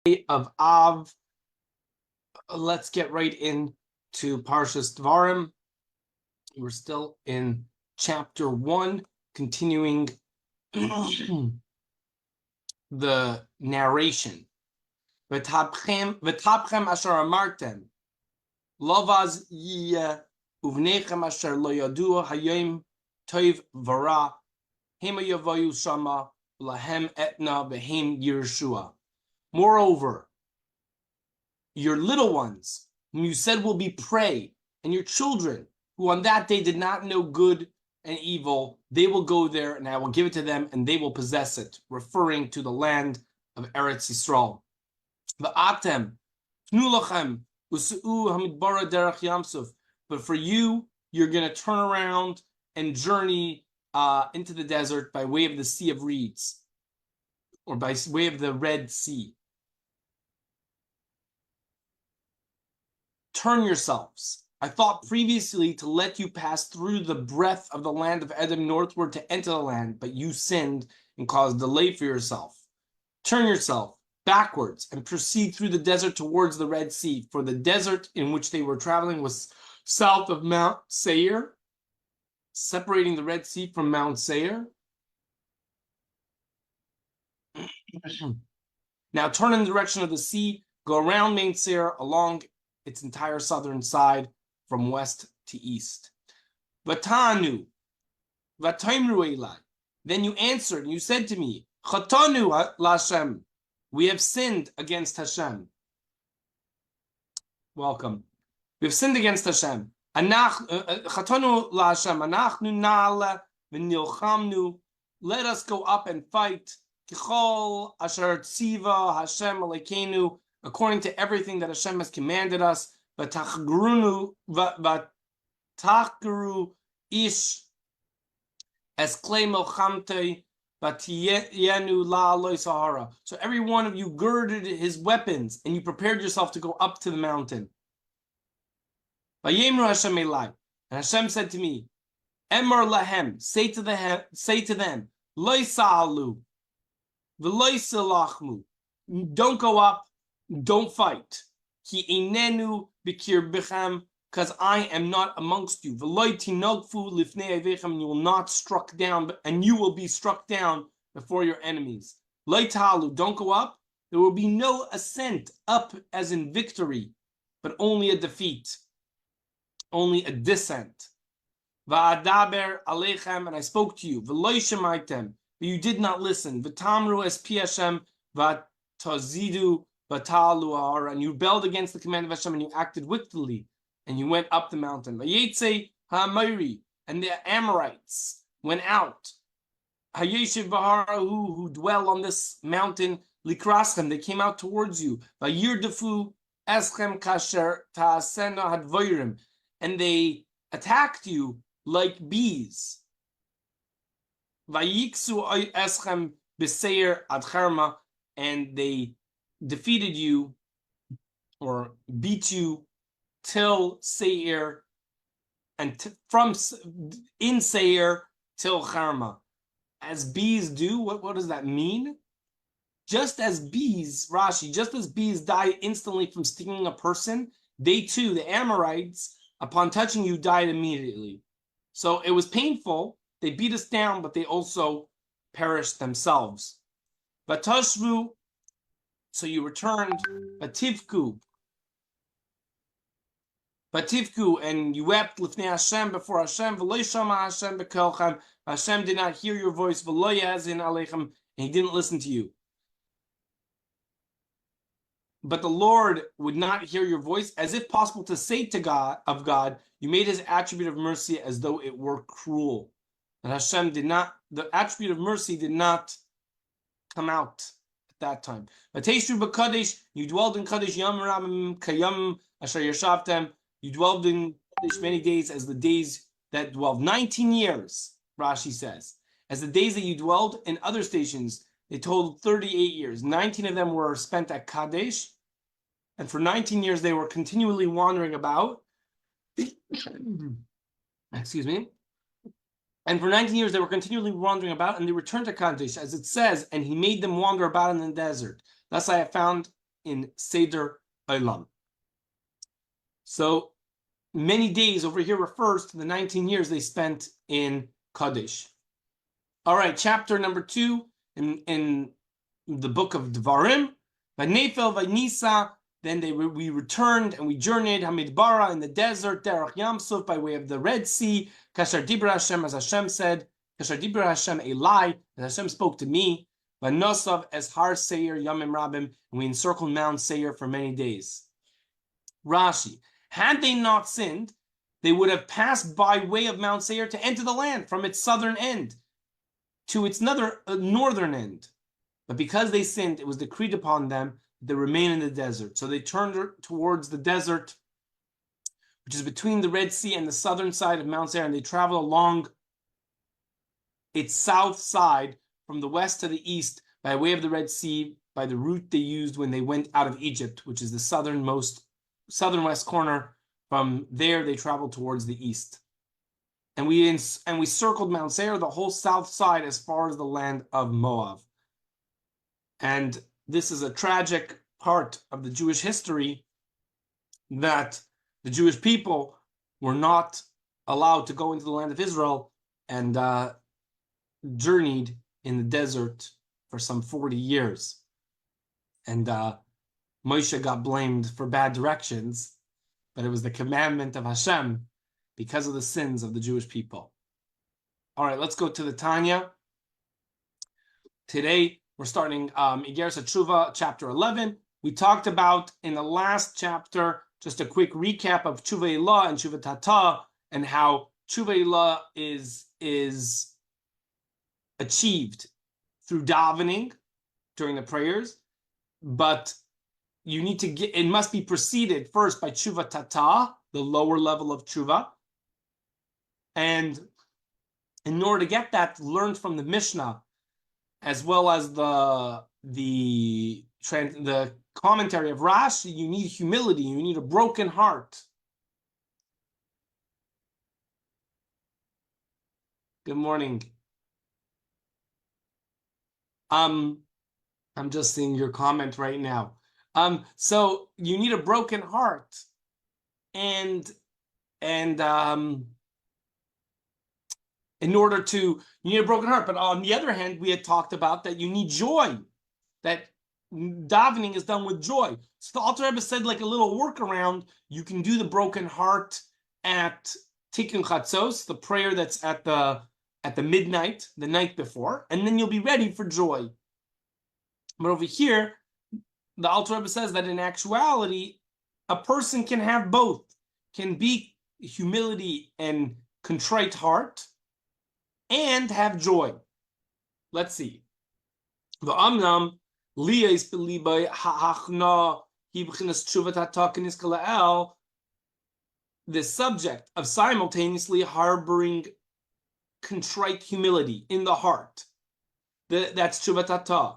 Of Av. Let's get right into Parshas Dvarim. We're still in chapter 1, continuing the narration. V'tapchem asher amartem, lovaz yiyeh uvnechem asher lo yadua hayom tov v'ra, hema yavoyu shama lahem etna v'hem Yerusha. Moreover, your little ones, whom you said will be prey, and your children, who on that day did not know good and evil, they will go there, and I will give it to them, and they will possess it, referring to the land of Eretz Yisrael. V'atem tnu lachem u'su'u hamidbara derech Yamsuf. But for you, you're going to turn around and journey into the desert by way of the Sea of Reeds, or by way of the Red Sea. Turn yourselves. I thought previously to let you pass through the breadth of the land of Edom northward to enter the land, but you sinned and caused delay for yourself. Turn yourself backwards and proceed through the desert towards the Red Sea, for the desert in which they were traveling was south of Mount Seir, separating the Red Sea from Mount Seir. Now turn in the direction of the sea, go around Mount Seir along its entire southern side from west to east. Vatanu, vataimru elai. Then you answered and you said to me, Chatanu laHashem, we have sinned against Hashem. Welcome. We have sinned against Hashem. Chatanu laHashem, anachnu na'ala v'nilchamnu. Let us go up and fight. Kichol asher tziva Hashem alekeinu, according to everything that Hashem has commanded us. V'tachguru ish es klei melchamtei v'tiyenu la'aloi sahara. So every one of you girded his weapons, and you prepared yourself to go up to the mountain. Vayemru Hashem elai, and Hashem said to me, Emor lahem, say to them, Loi sa'alu v'loi silachmu, don't go up, don't fight. Ki einenu b'kir bichem, because I am not amongst you. V'loi tinogfu lifnei avechem, and you will not struck down, and you will be struck down before your enemies. Loi ta'alu, don't go up. There will be no ascent up as in victory, but only a defeat, only a descent. Va'adaber aleichem, and I spoke to you. V'loi shemaitem, but you did not listen. V'tamru es pi Hashem v'tazidu v'ta'alu ha'ara, and you rebelled against the command of Hashem, and you acted wickedly, and you went up the mountain. V'yetze ha'amori, and the Amorites went out. Hayeshiv v'hara, who dwell on this mountain, likraschem, they came out towards you. V'yirdefu eschem kasher ta'asena hadvoirim, and they attacked you like bees. Vayiksu eschem b'seir ad charma, and they defeated you or beat you till Seir, and from in Seir till Charma, as bees do. What does that mean? Just as bees, Rashi, just as bees die instantly from stinging a person, they too, the Amorites, upon touching you, died immediately. So it was painful. They beat us down, but they also perished themselves. Vatashvu, so you returned. Vativku, and you wept lifnei Hashem, before Hashem. V'lo shama Hashem b'kolchem, Hashem did not hear your voice. V'lo yazin aleichem, and he didn't listen to you. But the Lord would not hear your voice, as if possible to say to God, you made his attribute of mercy as though it were cruel. And Hashem did not, the attribute of mercy did not come out at that time. Vateshu b'kadesh, you dwelled in Kadesh yam ramim kayam asher yashavtem, you dwelled in Kadesh many days as the days that dwelled. 19 years, Rashi says. As the days that you dwelled in other stations, they totaled 38 years. 19 of them were spent at Kadesh, and for 19 years they were continually wandering about. Excuse me. And for 19 years they were continually wandering about, and they returned to Kadesh, as it says, and he made them wander about in the desert. Thus I have found in Seder Olam. So many days over here refers to the 19 years they spent in Kadesh. All right, chapter number 2 in the book of Devarim. Vaynefel Vaynisa. Then we returned and we journeyed Hamidbara in the desert, Derech Yamsuf by way of the Red Sea. Kasher Dibra Hashem, as Hashem said, Kasher Dibra Hashem Elai, as Hashem spoke to me. Vanosav as Har Seir Yamim Rabim, and we encircled Mount Seir for many days. Rashi, had they not sinned, they would have passed by way of Mount Seir to enter the land from its southern end to its northern end. But because they sinned, it was decreed upon them that they remain in the desert. So they turned towards the desert, which is between the Red Sea and the southern side of Mount Seir, and they travel along its south side from the west to the east by way of the Red Sea, by the route they used when they went out of Egypt, which is the southernwest corner. From there, they traveled towards the east. And we circled Mount Seir, the whole south side, as far as the land of Moab. And this is a tragic part of the Jewish history, that the Jewish people were not allowed to go into the land of Israel and journeyed in the desert for some 40 years. And Moshe got blamed for bad directions, but it was the commandment of Hashem because of the sins of the Jewish people. All right, let's go to the Tanya. Today, we're starting Igeres HaTshuva, chapter 11. We talked about, in the last chapter, just a quick recap of Tshuva Ilah and Tshuva Tata, and how Tshuva Ilah is achieved through davening during the prayers, but you need to it must be preceded first by Tshuva Tata, the lower level of Tshuva. And in order to get that learned from the Mishnah, as well as the commentary of Rashi, you need humility, you need a broken heart. Good morning. I'm just seeing your comment right now. So you need a broken heart, and in order to, you need a broken heart. But on the other hand, we had talked about that you need joy, that davening is done with joy. So the Alter Rebbe said, like a little workaround, you can do the broken heart at Tikkun Chatzos, the prayer that's at the midnight, the night before, and then you'll be ready for joy. But over here, the Alter Rebbe says that in actuality, a person can have both, can be humility and contrite heart, and have joy. Let's see. The subject of simultaneously harboring contrite humility in the heart, that's Tshuva Tata.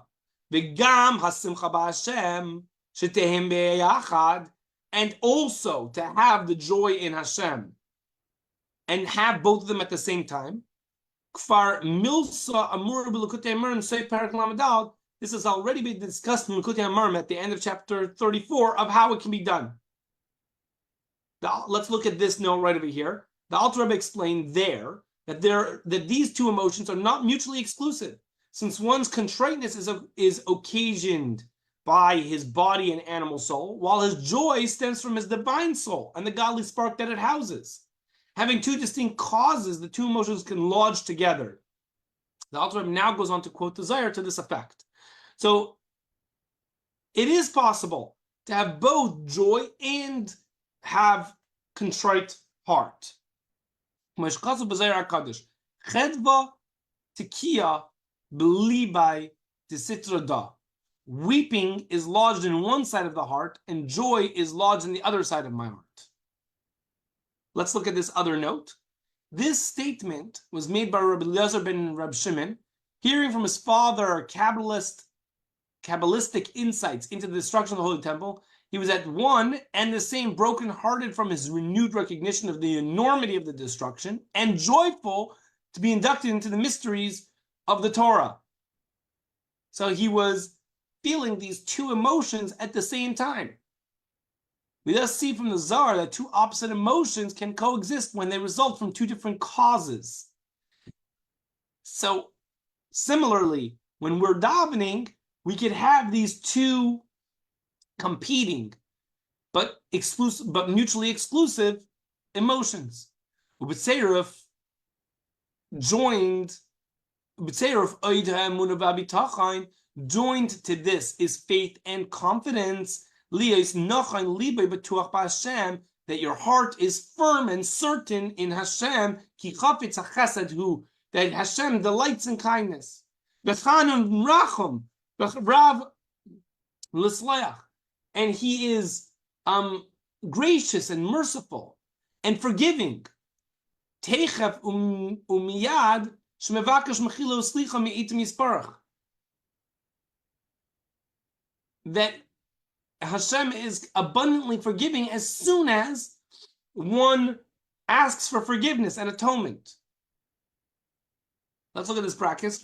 And also to have the joy in Hashem and have both of them at the same time. This has already been discussed in Likutei Amarim at the end of chapter 34 of how it can be done. Let's look at this note right over here. The Alter Rebbe explained there that these two emotions are not mutually exclusive, since one's contriteness is occasioned by his body and animal soul, while his joy stems from his divine soul and the godly spark that it houses. Having two distinct causes, the two emotions can lodge together. The Alter Rebbe now goes on to quote the Zohar to this effect. So it is possible to have both joy and have contrite heart. Chedva tekiya b'libai desitrada. Weeping is lodged in one side of the heart, and joy is lodged in the other side of my heart. Let's look at this other note. This statement was made by Rabbi Eliezer ben Rab Shimon, hearing from his father Kabbalistic insights into the destruction of the Holy Temple. He was at one and the same broken-hearted from his renewed recognition of the enormity of the destruction, and joyful to be inducted into the mysteries of the Torah. So he was feeling these two emotions at the same time. We just see from the Zohar that two opposite emotions can coexist when they result from two different causes. So similarly, when we're davening, we could have these two competing but mutually exclusive emotions. Ubetzeiruf joined to this is faith and confidence. That your heart is firm and certain in Hashem. That Hashem delights in kindness. And He is gracious and merciful and forgiving. That Hashem is abundantly forgiving as soon as one asks for forgiveness and atonement. Let's look at this practice.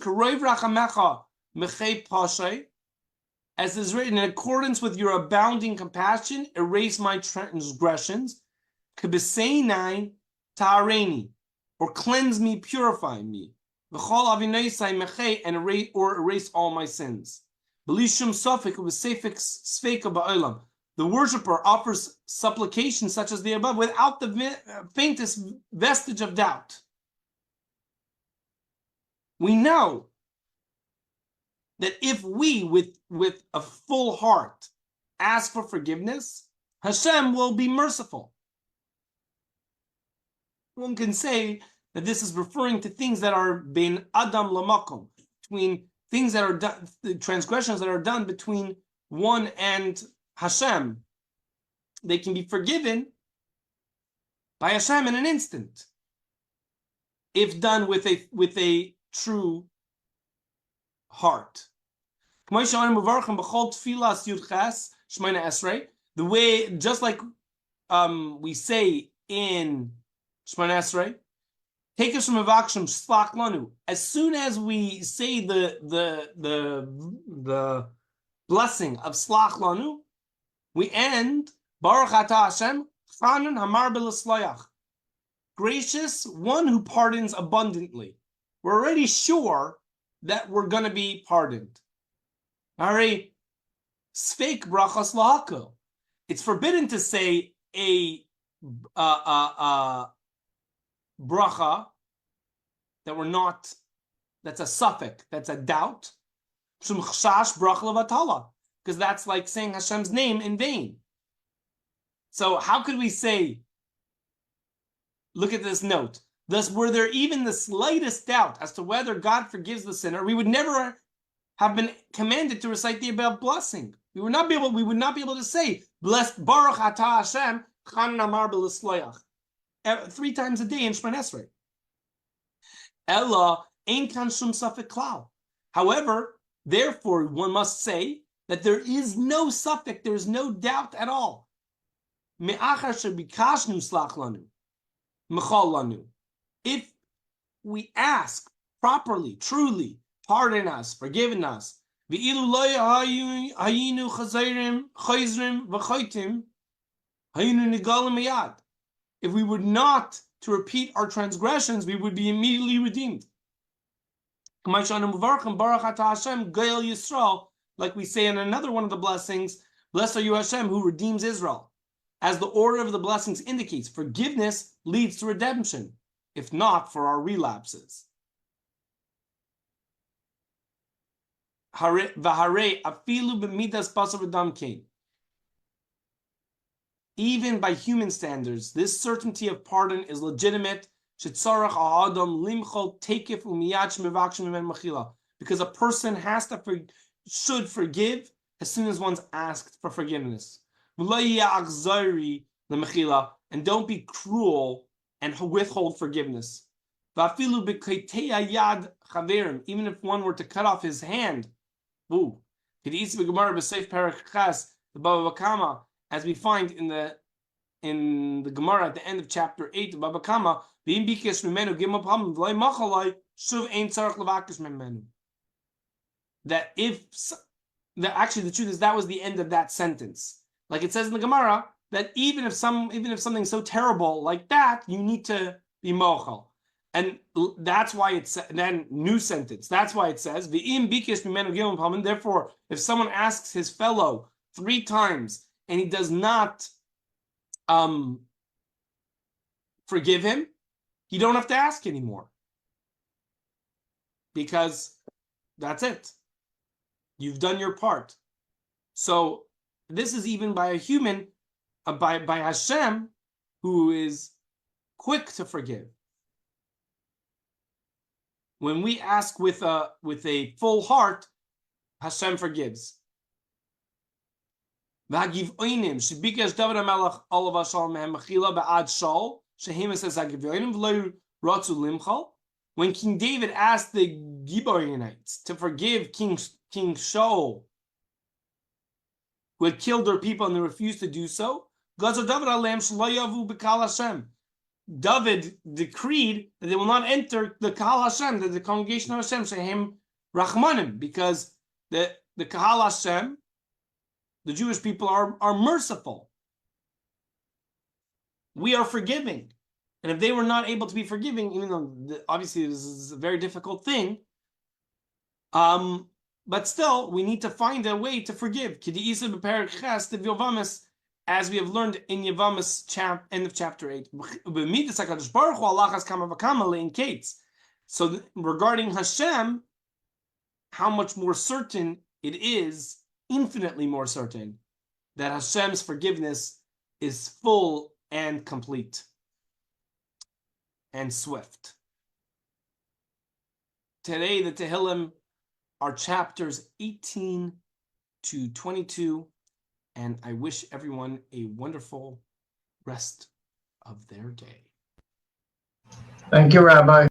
As is written, in accordance with your abounding compassion, erase my transgressions. Ta'areni, or cleanse me, purify me. And erase all my sins. The worshipper offers supplications such as the above without the faintest vestige of doubt. We know that if we, with a full heart, ask for forgiveness, Hashem will be merciful. One can say that this is referring to things that are ben adam lamakom, between things that are done, the transgressions that are done between one and Hashem. They can be forgiven by Hashem in an instant, if done with a true heart. The way, just like we say in Shemona Esrei, as soon as we say the blessing of Slach Lanu, we end Baruch Atah Hashem Chanan Hamar B'Lisloyach, gracious, one who pardons abundantly. We're already sure that we're going to be pardoned. Ari Sfeik Brachas Lahako. It's forbidden to say a bracha that we're not, that's a suffix, that's a doubt, because that's like saying Hashem's name in vain. So how could we say, look at this note, thus were there even the slightest doubt as to whether God forgives the sinner, we would never have been commanded to recite the above blessing. We would not be able to say, blessed Baruch Atah Hashem, Chanan Amar B'Lisloyach, 3 times a day in Shemona Esrei. Ella ein kan shum safek klal. However, therefore, one must say that there is no suffix, there is no doubt at all. Me'achar shebikashnu slach lanu, mechal lanu. If we ask properly, truly, pardon us, forgive us, ve'ilu lo hayinu chazayrim v'chaytim hayinu nigalim miyad. If we would not to repeat our transgressions, we would be immediately redeemed. Like we say in another one of the blessings, blessed are you Hashem who redeems Israel. As the order of the blessings indicates, forgiveness leads to redemption, if not for our relapses. Even by human standards, this certainty of pardon is legitimate. Because a person should forgive as soon as one's asked for forgiveness. And don't be cruel and withhold forgiveness. Even if one were to cut off his hand. As we find in the Gemara at the end of chapter 8 of Baba Kama, that if actually the truth is that was the end of that sentence. Like it says in the Gemara that even if something's so terrible like that, you need to be mochel. And that's why it's then new sentence. That's why it says v'im bikish mimenu gilum palmin. Therefore, if someone asks his fellow 3 times and he does not forgive him, you don't have to ask anymore, because that's it. You've done your part. So this is even by a human, by Hashem, who is quick to forgive. When we ask with a full heart, Hashem forgives. When King David asked the Gibeonites to forgive King Shaul, who had killed their people, and they refused to do so, David decreed that they will not enter the Kahal Hashem, the congregation of Hashem, Shehem Rachmanim, because the Kahal Hashem, the Jewish people, are merciful. We are forgiving. And if they were not able to be forgiving, even though obviously this is a very difficult thing, but still, we need to find a way to forgive. As we have learned in Yevamos end of chapter 8. So regarding Hashem, how much more certain it is, infinitely more certain, that Hashem's forgiveness is full and complete and swift. Today, the Tehillim are chapters 18 to 22, and I wish everyone a wonderful rest of their day. Thank you, Rabbi.